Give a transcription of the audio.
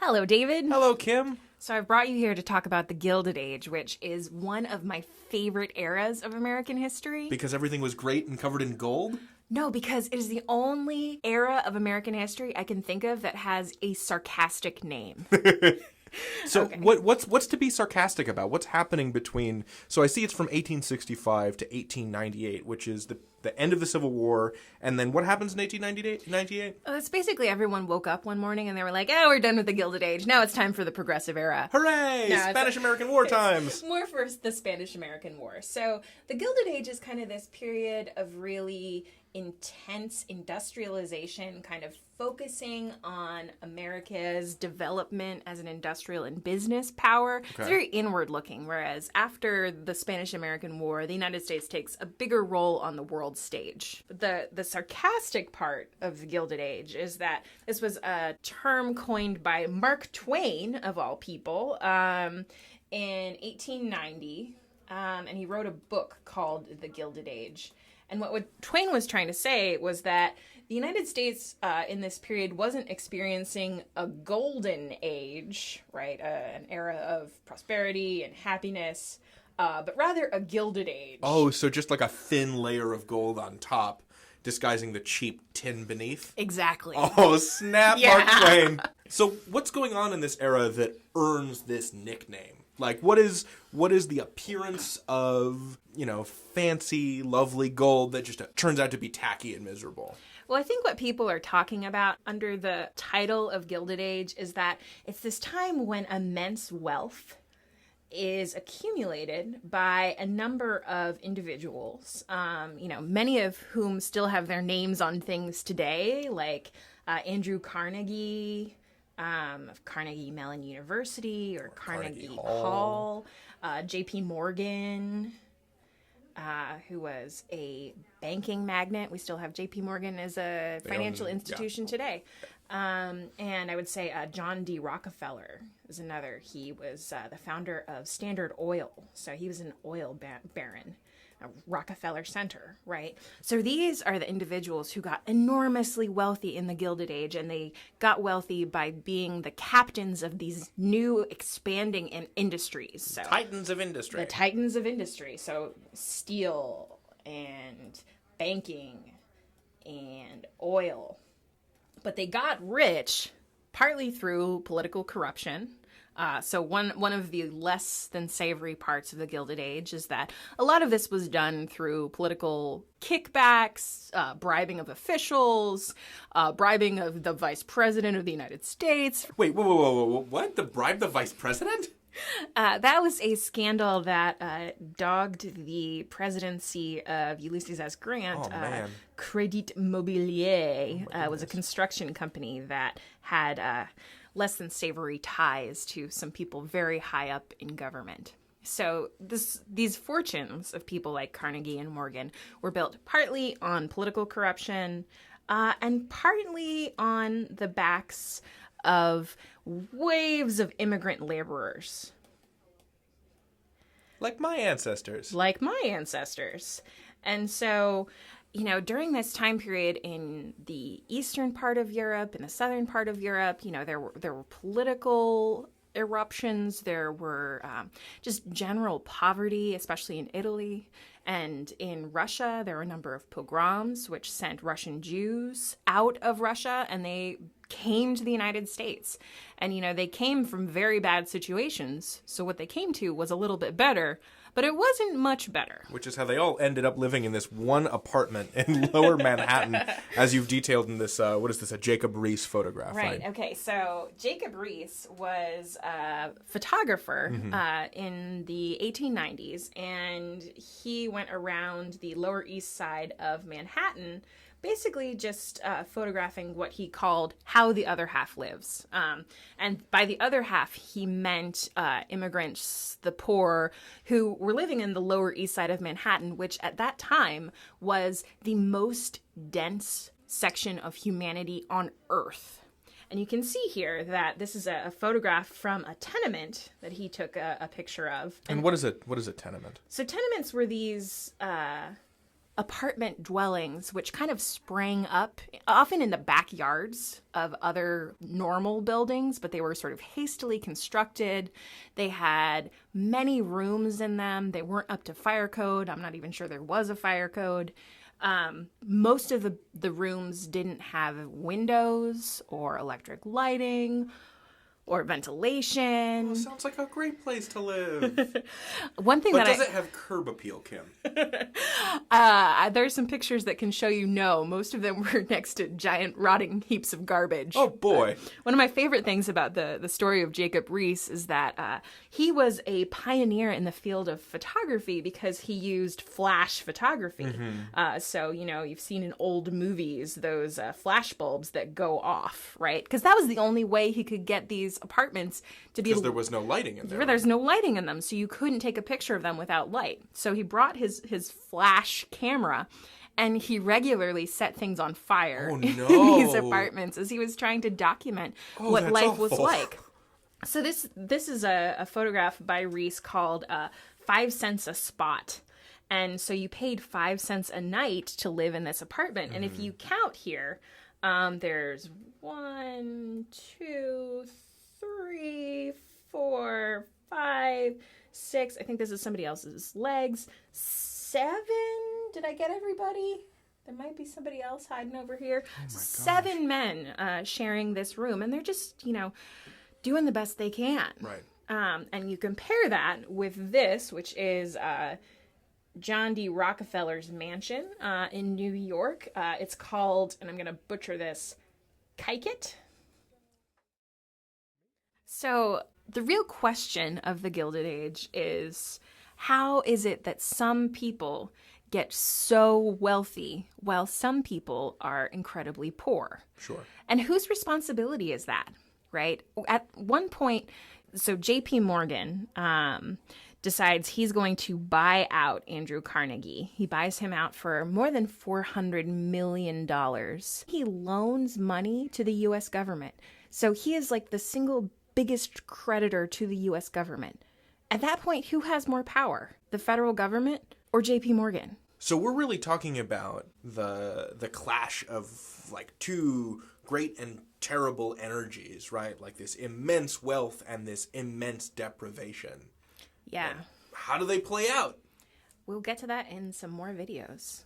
Hello, David. Hello, Kim. So I've brought you here to talk about the Gilded Age, which is one of my favorite eras of American history. Because everything was great and covered in gold? No, because it is the only era of American history I can think of that has a sarcastic name. So Okay. what's to be sarcastic about? What's happening between... So I see it's from 1865 to 1898, which is the end of the Civil War. And then what happens in 1898? It's basically everyone woke up one morning and they were like, oh, we're done with the Gilded Age. Now it's time for the Progressive Era. Hooray! No, Spanish-American War times! More for the Spanish-American War. So the Gilded Age is kind of this period of really intense industrialization, kind of focusing on America's development as an industrial and business power. Okay. It's very inward looking, whereas after the Spanish-American War, the United States takes a bigger role on the world stage. The sarcastic part of the Gilded Age is that this was a term coined by Mark Twain, of all people, in 1890, and he wrote a book called The Gilded Age. And what Twain was trying to say was that the United States in this period wasn't experiencing a golden age, right? An era of prosperity and happiness, but rather a gilded age. Oh, so just like a thin layer of gold on top, disguising the cheap tin beneath? Exactly. Oh, snap, Yeah. Mark Twain. So what's going on in this era that earns this nickname? Like, what is the appearance of, fancy, lovely gold that just turns out to be tacky and miserable? Well, I think what people are talking about under the title of Gilded Age is that it's this time when immense wealth is accumulated by a number of individuals, many of whom still have their names on things today, like Andrew Carnegie, of Carnegie Mellon University or Carnegie Hall, J.P. Morgan, who was a banking magnate. We still have J.P. Morgan as a financial institution today. And I would say John D. Rockefeller is another. He was the founder of Standard Oil. So he was an oil baron. Rockefeller Center, right? So these are the individuals who got enormously wealthy in the Gilded Age, and they got wealthy by being the captains of these new expanding industries. So Titans of industry. The titans of industry. So steel and banking and oil. But they got rich partly through political corruption. So one of the less than savory parts of the Gilded Age is that a lot of this was done through political kickbacks, bribing of officials, bribing of the Vice President of the United States. Wait, whoa, what? The bribe the Vice President? That was a scandal that dogged the presidency of Ulysses S. Grant. Oh, man. Crédit Mobilier was a construction company that had less than savory ties to some people very high up in government. So these fortunes of people like Carnegie and Morgan were built partly on political corruption and partly on the backs of waves of immigrant laborers. Like my ancestors. And so, during this time period in the eastern part of Europe, in the southern part of Europe, there were political eruptions. There were just general poverty, especially in Italy. And in Russia, there were a number of pogroms, which sent Russian Jews out of Russia, and they came to the United States. And, they came from very bad situations. So what they came to was a little bit better, but it wasn't much better. Which is how they all ended up living in this one apartment in Lower Manhattan, as you've detailed in this, a Jacob Riis photograph, right? Okay, so Jacob Riis was a photographer in the 1890s, and he went around the Lower East Side of Manhattan basically just photographing what he called how the other half lives. And by the other half, he meant immigrants, the poor, who were living in the Lower East Side of Manhattan, which at that time was the most dense section of humanity on Earth. And you can see here that this is a photograph from a tenement that he took a picture of. And what is a tenement? So tenements were these apartment dwellings, which kind of sprang up often in the backyards of other normal buildings, but they were sort of hastily constructed. They had many rooms in them. They weren't up to fire code. I'm not even sure there was a fire code. Most of the rooms didn't have windows or electric lighting or ventilation. Well, sounds like a great place to live. One thing but does it have curb appeal, Kim? There's some pictures that can show you no. Most of them were next to giant rotting heaps of garbage. Oh, boy. One of my favorite things about the story of Jacob Riis is that he was a pioneer in the field of photography because he used flash photography. So, you've seen in old movies those flash bulbs that go off, right? Because that was the only way he could get these apartments to be... Because there was no lighting in there. There's no lighting in them, so you couldn't take a picture of them without light. So he brought his flash camera, and he regularly set things on fire in these apartments as he was trying to document what life was like. So this is a photograph by Riis called 5 cents a spot. And so you paid 5 cents a night to live in this apartment. And if you count here, there's 1, 2, 3, 4, 5, 6. I think this is somebody else's legs. 7. Did I get everybody? There might be somebody else hiding over here. Oh my gosh. 7 men sharing this room, and they're just, doing the best they can. Right. And you compare that with this, which is John D. Rockefeller's mansion in New York. It's called, and I'm going to butcher this, Kaiket. So the real question of the Gilded Age is, how is it that some people get so wealthy while some people are incredibly poor? Sure. And whose responsibility is that, right? At one point, so J.P. Morgan decides he's going to buy out Andrew Carnegie. He buys him out for more than $400 million. He loans money to the U.S. government. So he is like the single biggest creditor to the U.S. government. At that point, who has more power? The federal government or J.P. Morgan? So we're really talking about the clash of like two great and terrible energies, right? Like this immense wealth and this immense deprivation. Yeah. And how do they play out? We'll get to that in some more videos.